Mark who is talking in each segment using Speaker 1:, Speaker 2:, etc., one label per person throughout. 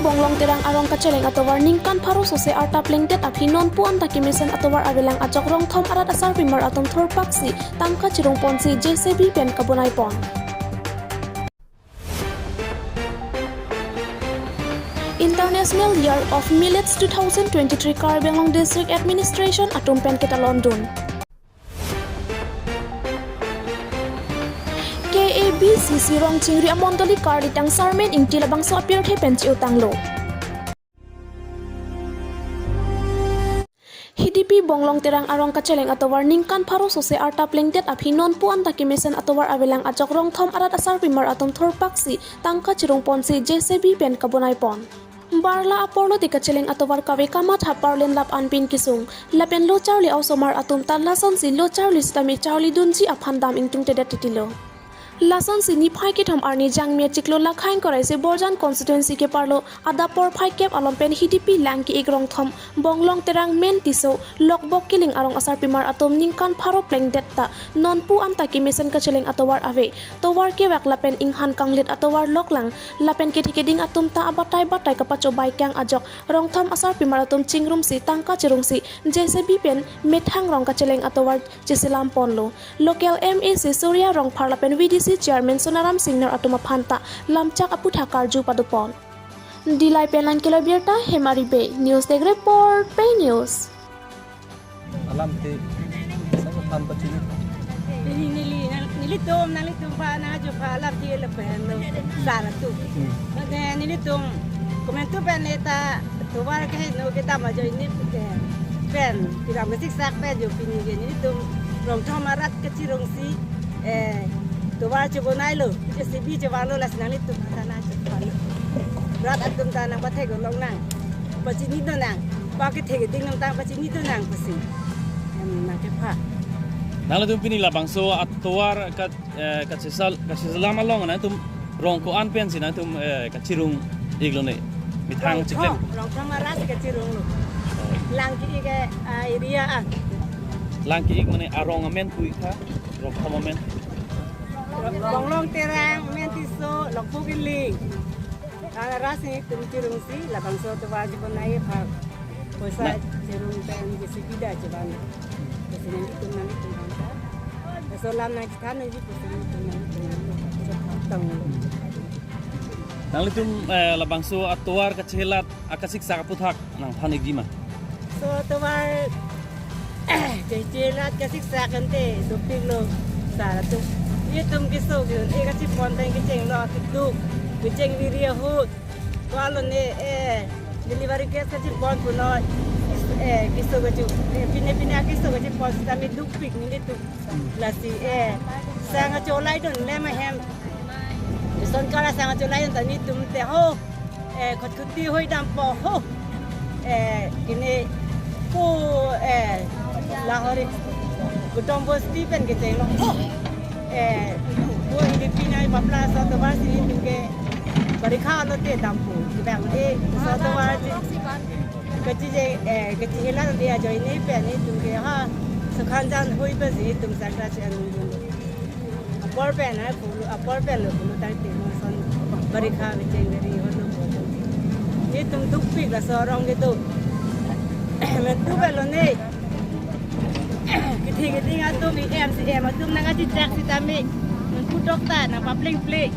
Speaker 1: bonglong terang arong kaceleng atowar ningkan pharu sose arta plengtet aphinon puan takimesen atowar abelang ajok rong thom arat asar pimar atom thor paksi tangka chirung ponsi JCB pen kabonai pon. International Year of Millets 2023 Karbi Anglong District Administration atum pen kita London. KABCC rong chingri amontoli kar ditang sarmen ingti labang so appear the penchi utanglo. HDP bonglong terang arong kaceleng atowar ningkan pharu sose arta plengtet aphinon puan takimesen atowar abelang ajok rong thom arat asar pimar atom thor paksi tangka chirung ponsi JCB pen kabonai pon. Barla aporlo di kaceleng atowar kawe kamat haparlen lap anpin kisung lapen lo charli ausomar atum talason si lo charli stami charli dunji aphandam ingtung tedet titilo. Lason sini phai ke thom arni jangmia chiklo lakhain korai se borjan constituency ke parlo adapor phai kep alompen HDP langki igrong thom bonglong terang men tiso lokbok kiling arong asar pimar atom ningkan pharo plengdet ta non pu am takimesen kaceleng atowar ave towar ke wak lapen inghan kanglet atowar loklang lapen ke thikeding atum ta abatai batai kapacho baikyang ajok rong thom asar pimar atom chingrum si tangka chirung si JCB pen methang rong kaceleng atowar jesilam ponlo local MAC Surya rong phar lapen VDC Chairman Sonaram Singner atuma phanta lamchak aputha karju padupon dilai pelan kilobierta Hemari Bay News Tech Report Pay News
Speaker 2: alam te sa pan pati
Speaker 3: nilitum pa na jo pa alam ti le pen sala tu nilitum komentu peneta tu war ke no kita ma jo ini pen tidak mesti sak pen jo pini nilitum rong thomarat kecirong si tuwar cibonai lo, JCB cibalo las nang itu tanah cibalo. Berat atum tanah batai golong nang, pasti ni tu nang, pakai tege ting nang tang pasti ni tu nang pasti. Nang cepat.
Speaker 2: nang tu pini la bangso atwar kat selama long na tum rongko an pen sin tum kacirung iglo ne mitang chicken
Speaker 3: rong sama ras kacirung lo. Langki ke area
Speaker 2: langki ik mane arong amen kui kha rong thamamen
Speaker 3: bonglong terang mentiso lokpo giling ana rasi tum cirung si la bangso to waji bonai pa posa cirung pen gisi kida jaban kesini tum nang tum kanta so lam nang kita nang ji kesini tum nang tang
Speaker 2: nang tum la bangso atwar kachelat akasik sakaputhak nang thanik jima
Speaker 3: so tawar jejelat kasik sakante dupilo sara tum itum kisau gitu, kasih ponteng keceng lo itu, keceng diri hut, kalau ne delivery case kasih pont puno, kisau kecil, pine kisau kecil pont kami dupik ni itu, lasi sangat colai don lema hem, son kala sangat colai don tani tum teh ho, kot kuti hoi dampo ho, ini ku lahori, kutombo Stephen keceng lo ho. Wo HDP na papla sa tawar sini tingke barikha lo te dampu bang sa tawar kaci hela dia join ni pe ni tingke ha sakhanjan hoi pe si tum sakra chen apor pe na pulu apor pe lo pulu tai te son barikha le chen ri ho lo ni tum dukpi la so rong ge tu men tu pe lo ne Keting atum MCM atum nang aji cek si tami untuk dokter nang public play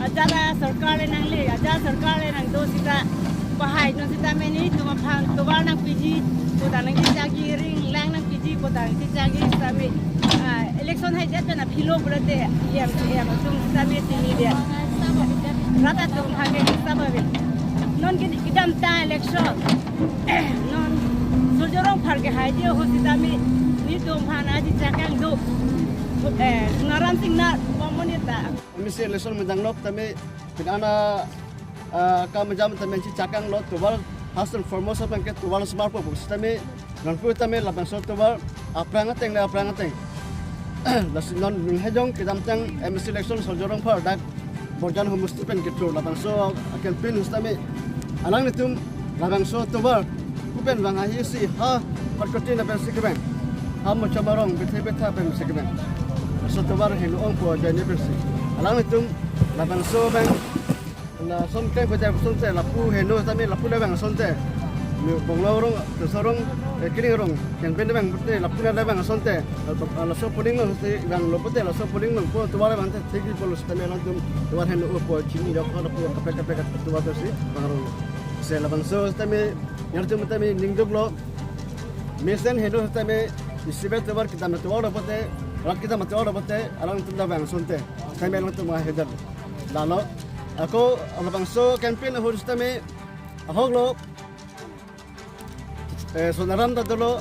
Speaker 3: acara sarkar nang le acara sarkar nang do sita bahai non sita meni tuma phang tuwar nang PG kota nang jagi ring lang nang PG kota nang jagi tami election hai jet na philo berate MCM atum tami tini dia rata tum hage sababe non kidam ta election non sojorong pharge hai dia ho sita me ni dom hana di cakang do ngaran singna komunita
Speaker 4: misi election menjangnok tami pinana ka menjam tami ci cakang lot tubal hasil formos apa ke tubal smart po tami non pu tami labang so tubal aprangateng las non hejong kidam tang misi election sojorong phar dak borjan humus pen ke tur labang so akan pin tami alang nitum labang so tubal kupen bang hi si ha perkotin apa sikben Hamo cabarong betah pen segmen. So tobar hilu ong po jani bersih. Alang itu laban so bang na som ke ko ta sonte lapu heno tami lapu le bang sonte bonglo rong sorong kini rong yang pende bang pute lapu le bang sonte la so puning lo se bang lo pute la so puning lo po tu wala bang te tegi polo tami lang tum tu war heno po chini dak na po kapek tu wa si bang se la bang so tami yang tum tami ningduk lo mesen heno tami isibe tu war kita metu ora pote rak kita metu ora pote alang tum da bang sonte tami lang tum ma hedar lalo ako ang bangso campaign ho tami ahoglo so naram da dolo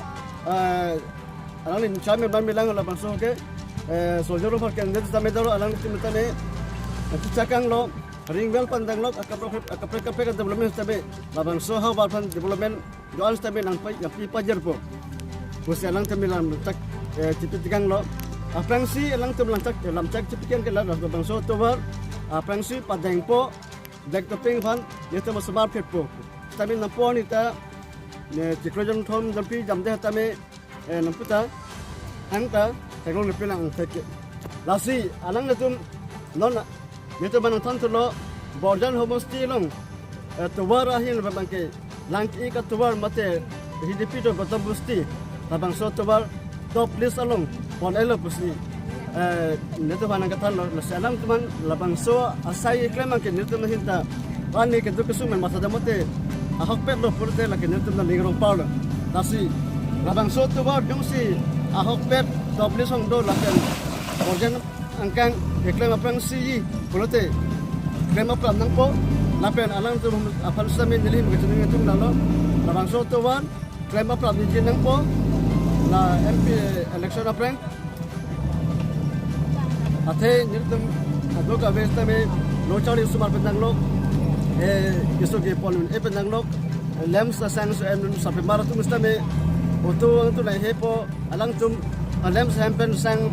Speaker 4: alang ni chame ban bilang la bangso ke so joro for kan det tami dolo alang tim tami cakang lo ringbel pandang lo akapre development tami la bangso ha ba pan development doan tami nang pi pajar po busi alang tami lam tak tipitikang lo apang si alang tum lantak lam cak tipikan ke la bangso to war apang si padeng po dek toping van yete mo smart pet po tami na po ni ta ne tikrojan thom dampi jamde tami namputa angta teglong lepe lang teke lasi alang natum non yete banang tan lo borjan homosti long tuwar ahin babangke langki ka tuwar mate hidipi do gotam busti babang so tuwar top list along pon elo pusi neto banang kata lo salam teman labang so asai iklan ke neto mahinta ani ke duke sumen masa damote ahok pet lo purte la ke neto na lingrong paul nasi labang so to ba jong si ahok pet doble song do la ken organ angkang iklan apang si purte klem apang nang po lapen alang tu apal samin nili magatuning tum lalo labang so to wan klem apang ni nang po la MP election apang Ate nirtum adoka vesta me lochari sumar pendang lok iso ke polun pendang lok lems sa sang so em sa pemara tu musta me oto tu lai hepo alang tum lems hampen sang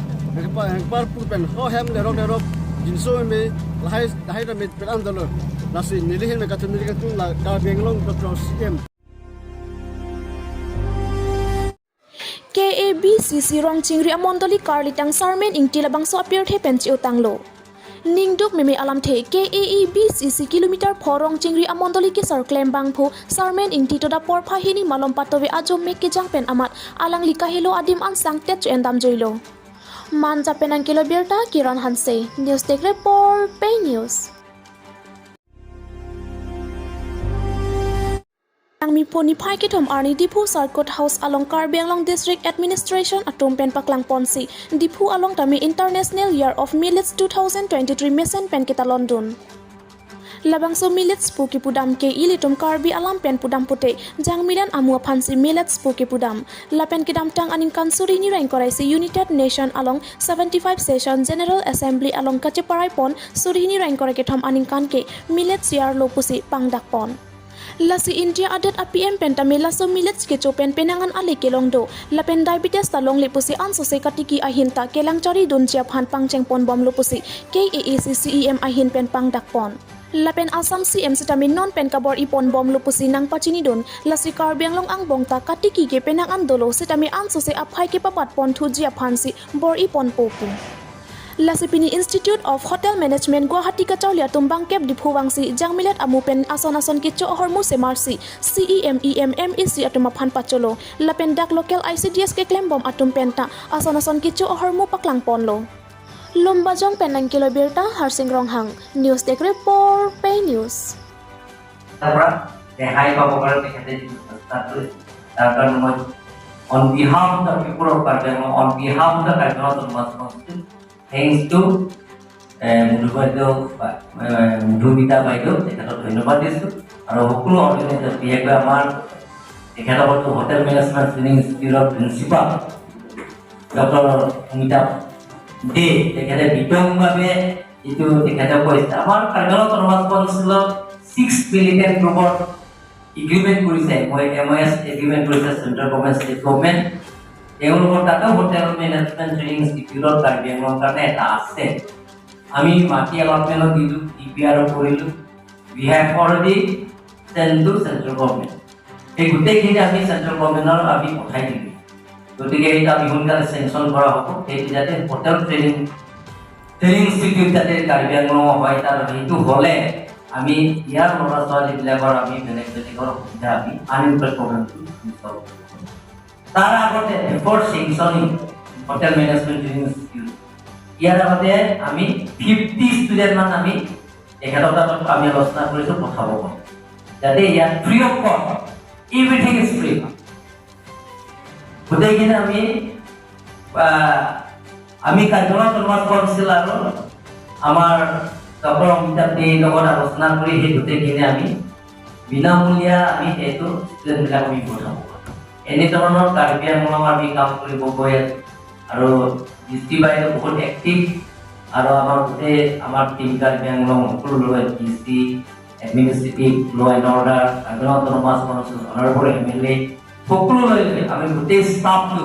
Speaker 4: par pu pen ho hem le rok jinso me lahai da me pelan dolo nasi nilihin me katun nilihin tu la ka benglong dr cm
Speaker 1: KABCC rong chingri amondoli karli tang sarmen ingti labang so appear the penchi utanglo ningduk meme alam the KABCC kilometer phorong chingri amondoli ke sar claim bangpho sarmen ingti to da por phahini malom patowe ajom mekke jangpen amat alang lika helo adim an sangtet chu endam joilo manja penang kilo berta kiran hanse news take report pay news Ang mi poni phai ke thom arni dipu sarkot house along Karbianglong district administration atom pen paklang ponsi dipu along tami international year of millets 2023 mesen pen kita London labang so millets puki pudam ke ilitum Karbi alam pen pudam pute jangmidan amua phansi millets puki pudam lapen kidam tang aning kansuri ni rank korai si united nation along 75 session general assembly along kacheparai pon suri ni rank korai ke thom aning kan ke millets year lopusi pangdak pon Lasi India adat APM pentamela so millets ke chopen penangan ale kelongdo lapen diabetes talong lepusi anso se katiki ahinta kelang chari dun chia phan pangcheng pon bom lopusi KAACCEM ahin pen pang dakpon lapen Assam CM sitamin non pen kabor ipon bom lopusi nang pachini dun lasi Karbianglong ang bongta katiki ke penangan dolo sitami anso se aphai ke papat pon thu jia phansi bor ipon popu Lasipini Institute of Hotel Management Guwahati Kachaulia tumbang kep di Phuwangsi jangmilet amupen ason kicho hormu semarsi CEMEM MEC atuma phan pacholo lapen dak local ICDS ke klembom atum penta ason kicho hormu paklang ponlo lomba jong penang kilo berta harsing ronghang news take report pay news
Speaker 5: on behalf of the people of Karbianglong, on behalf of the Karbianglong Autonomous Constitution, thanks to Mudhumita Baido, তেখেতক ধন্যবাদ দিছোঁ আৰু সকলো organiser বিশেষকৈ আমাৰ তেখেতক hotel management training ইনষ্টিটিউটৰ principal doctor Sumita দে তেখেতে বিতংভাৱে এইটো তেখেতে কৈছে আমাৰ কাৰ্বিআংলং অটোনমাছ কাউন্সিলত 6 মিলিয়ন গ্ৰুপৰ এগ্ৰিমেণ্ট কৰিছে MOS এগ্ৰিমেণ্ট কৰিছে চেণ্ট্ৰেল গভৰ্ণমেণ্ট ষ্টেট গভৰ্ণমেণ্ট তেওঁলোকৰ তাতে হোটেল মেনেজমেণ্ট ট্ৰেইনিং ইনষ্টিটিউটৰ কাৰ্বিআংলং কাৰণে এটা আছে আমি মাটি অলপমেণ্ট দিলোঁ DPR কৰিলোঁ we have already sent to central government এই গোটেইখিনি আমি চেণ্ট্ৰেল গভৰ্ণমেণ্টৰ আমি পঠাই দিলোঁ গতিকে এইটো আমি সোনকালে চেংচন কৰা হ'ব সেইটো যাতে হোটেল ট্ৰেইনিং ইনষ্টিটিউট যাতে কাৰ্বিআংলং হয় তাৰ সেইটো হ'লে আমি ইয়াৰ ল'ৰা ছোৱালীবিলাকৰ আমি বেলেগ বেলেগৰ সুবিধা আমি আনএমপ্লয়ড প্ৰগ্ৰামটো ইনষ্টল কৰোঁ। তাৰ আগতে বিফৰ চেংচনিং হোটেল মেনেজমেণ্ট ট্ৰেইনিং ইনষ্টিটিউট ইয়াৰ আগতে আমি 50 ষ্টুডেণ্ট মান আমি তেখেতৰ তাত আমি আলোচনা কৰিছোঁ পঠাব পাৰোঁ, যাতে ইয়াত ফ্ৰী অফ কষ্ট, এভৰিথিং ইজ ফ্ৰী। গোটেইখিনি আমি কাৰ্যকলাপ কনভাৰ্ট কৰিছিল আৰু আমাৰ ডক্টৰ অমিতাভ দেৰ লগত আলোচনা কৰি সেই গোটেইখিনি আমি বিনামূলীয়া আমি সেইটো ষ্টুডেণ্টবিলাক আমি পঠাব পাৰোঁ। এনেধৰণৰ কাৰ্বি আংলং আমি কাম কৰিব গৈ আছোঁ আৰু দৃষ্টি বাইদেউ বহুত এক্টিভ আৰু আমাৰ গোটেই আমাৰ টিম কাৰ্বি আংলং সকলো লৈ DC administrative law and order autonomous honourable MLA সকলো লৈ আমি গোটেই ষ্টাফটো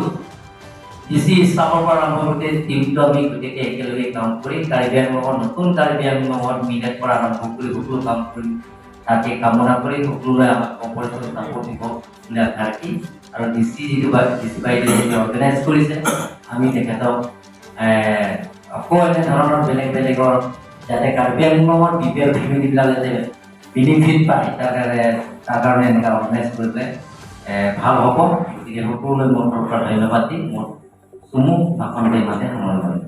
Speaker 5: ডিচি ষ্টাফৰ পৰা আৰম্ভ গোটেই টিমটো আমি গোটেই একেলগে কাম কৰি কাৰ্বি আংলঙৰ নতুন কাৰ্বি আংলঙৰ মিলেট পৰা আৰম্ভ কৰি সকলো কাম কৰি তাকে কামনা কৰি সকলোৱে আমাক অপাৰেশ্যন চাপৰ্ট দিব বুলি আশা ৰাখি আৰু ডিচি বাইদেৱে যিটো অৰ্গেনাইজ কৰিছে আমি তেখেতক আকৌ এনেধৰণৰ বেলেগ বেলেগৰ যাতে কাৰ্বি আংলঙৰ BPL ফেমিলিবিলাক যাতে বেনিফিট পায় তাৰ কাৰণে এনেকুৱা অৰ্গেনাইজ কৰিলে ভাল হ'ব। গতিকে সকলোলৈ মোৰ পৰা ধন্যবাদ দি মোৰ চমু ভাষণ দি মানে সামৰণি মাৰিম।